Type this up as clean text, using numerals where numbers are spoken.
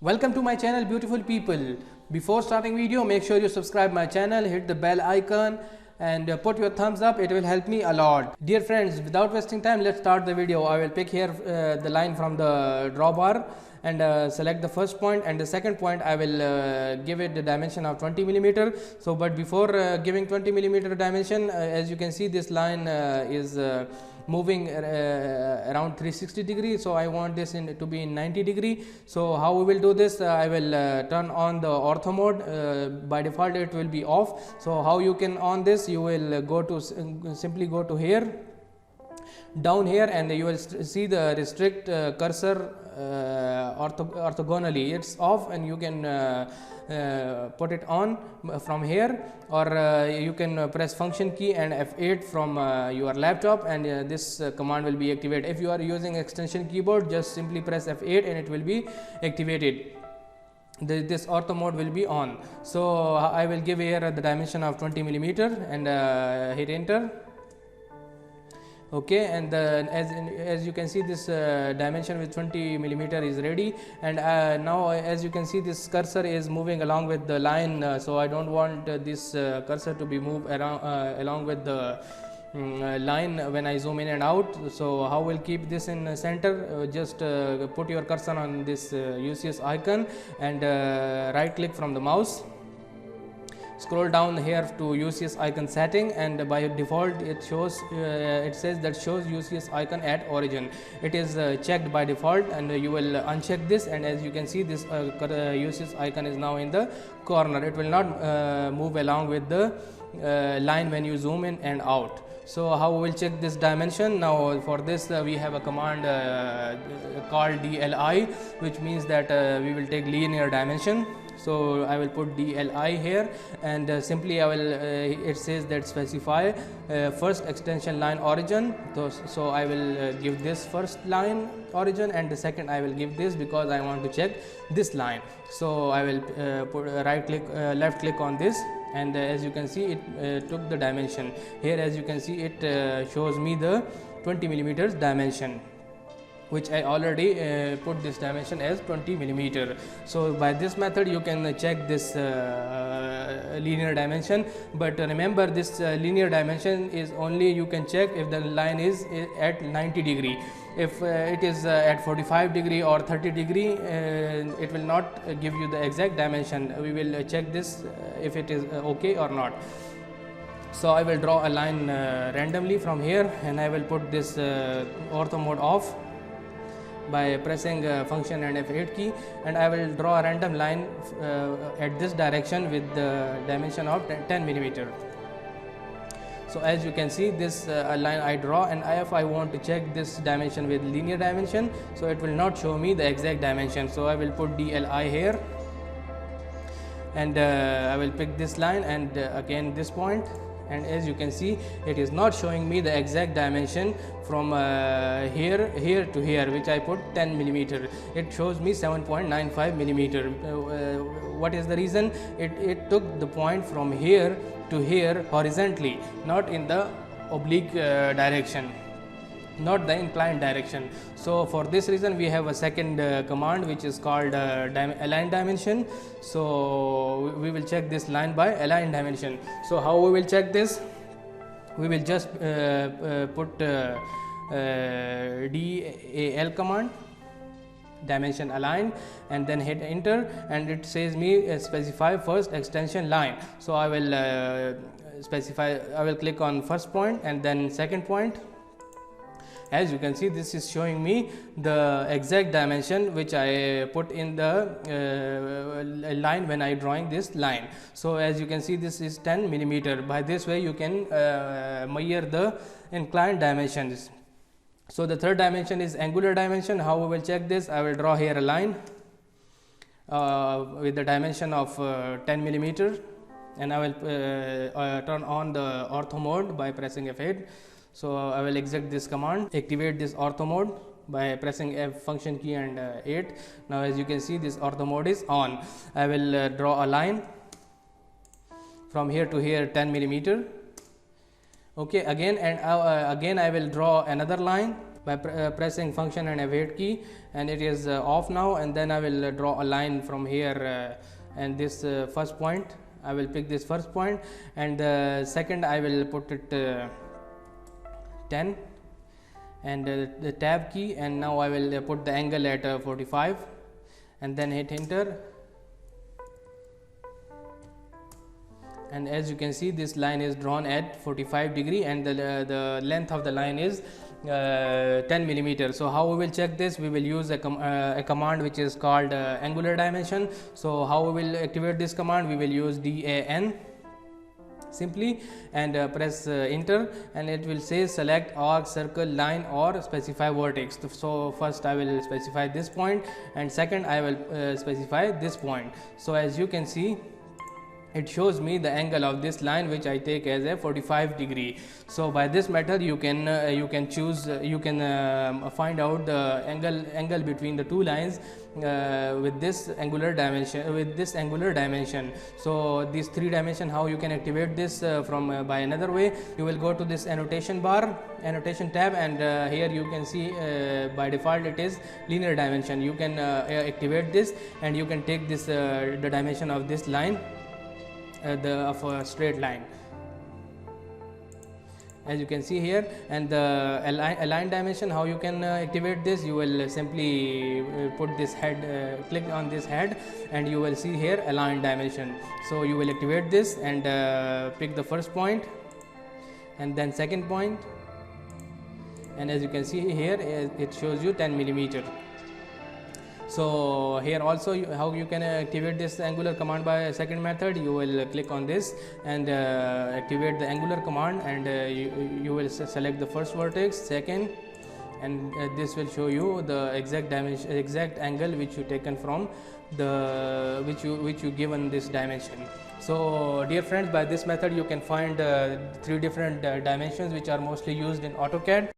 Welcome to my channel, beautiful people. Before starting video, make sure you subscribe my channel, hit the bell icon and put your thumbs up. It will help me a lot. Dear friends, without wasting time, let's start the video. I will pick here the line from the drawbar and select the first point, and the second point I will give it the dimension of 20 millimeter. So but before giving 20 millimeter dimension, as you can see, this line is moving around 360 degree, so I want this to be in 90 degree. So how we will do this? I will turn on the ortho mode. By default it will be off. So how you can on this? You will go to simply go to here, down here, and you will see the restrict cursor orthogonally. It's off, and you can put it on from here, or you can press function key and F8 from your laptop, and this command will be activated. If you are using extension keyboard, just simply press F8 and it will be activated. This ortho mode will be on. So I will give here the dimension of 20 millimeter and hit enter. Okay, and as you can see, this dimension with 20 millimeter is ready, and now as you can see, this cursor is moving along with the line, so I don't want this cursor to be moved around along with the line when I zoom in and out. So how we'll keep this in center? Just put your cursor on this UCS icon and right click from the mouse. Scroll down here to UCS icon setting, and by default it shows it says that shows UCS icon at origin. It is checked by default, and you will uncheck this, and as you can see, this UCS icon is now in the corner. It will not move along with the line when you zoom in and out. So how we will check this dimension? Now for this we have a command called DLI, which means that we will take linear dimension. So I will put DLI here, and simply I will it says that specify first extension line origin. So I will give this first line origin, and the second I will give this because I want to check this line. So I will put right click left click on this, and as you can see, it took the dimension. Here as you can see, it shows me the 20 millimeters dimension, which I already put this dimension as 20 millimeter. So by this method you can check this linear dimension, but remember, this linear dimension is only you can check if the line is at 90 degree. If it is at 45 degree or 30 degree, it will not give you the exact dimension. We will check this if it is okay or not. So I will draw a line randomly from here, and I will put this ortho mode off by pressing function and F8 key, and I will draw a random line at this direction with the dimension of 10 millimeter. So as you can see, this line I draw, and if I want to check this dimension with linear dimension, so it will not show me the exact dimension. So I will put DLI here, and I will pick this line and again this point, and as you can see, it is not showing me the exact dimension from here to here, which I put 10 millimeter. It shows me 7.95 millimeter. What is the reason? It took the point from here to here horizontally, not in the oblique direction, not the inclined direction. So for this reason we have a second command which is called align dimension. So we will check this line by align dimension. So how we will check this? We will just put DAL command, dimension align, and then hit enter, and it says me specify first extension line. So I will specify, I will click on first point and then second point. As you can see, this is showing me the exact dimension which I put in the line when I drawing this line. So as you can see, this is 10 millimeter. By this way you can measure the inclined dimensions. So the third dimension is angular dimension. How we will check this? I will draw here a line with the dimension of 10 millimeter, and I will turn on the ortho mode by pressing F8. So I will execute this command, activate this ortho mode by pressing F function key and 8. Now as you can see, this ortho mode is on. I will draw a line from here to here 10 millimeter. Okay, again, and again I will draw another line by pressing function and F8 key, and it is off now. And then I will draw a line from here and this first point. I will pick this first point, and the second I will put it 10 and the tab key, and now I will put the angle at 45 and then hit enter. And as you can see, this line is drawn at 45 degree, and the length of the line is 10 millimeter. So how we will check this? We will use a command which is called angular dimension. So how we will activate this command? We will use DAN simply, and press enter, and it will say select arc, circle, line or specify vertex. So first I will specify this point, and second I will specify this point. So as you can see, it shows me the angle of this line, which I take as a 45 degree. So by this method you can choose, you can find out the angle between the two lines with this angular dimension. So these 3 dimension, how you can activate this from by another way? You will go to this annotation bar, annotation tab, and here you can see by default it is linear dimension. You can activate this, and you can take this the dimension of this line, of a straight line, as you can see here. And the align dimension, how you can activate this? You will simply put this head, click on this head, and you will see here align dimension. So you will activate this and pick the first point and then second point, and as you can see here, it shows you 10 millimeter. So here also how you can activate this angular command by second method? You will click on this and activate the angular command, and you will select the first vertex, second, and this will show you the exact dimension, exact angle which you taken from the which you given this dimension. So dear friends, by this method you can find 3 different dimensions which are mostly used in AutoCAD.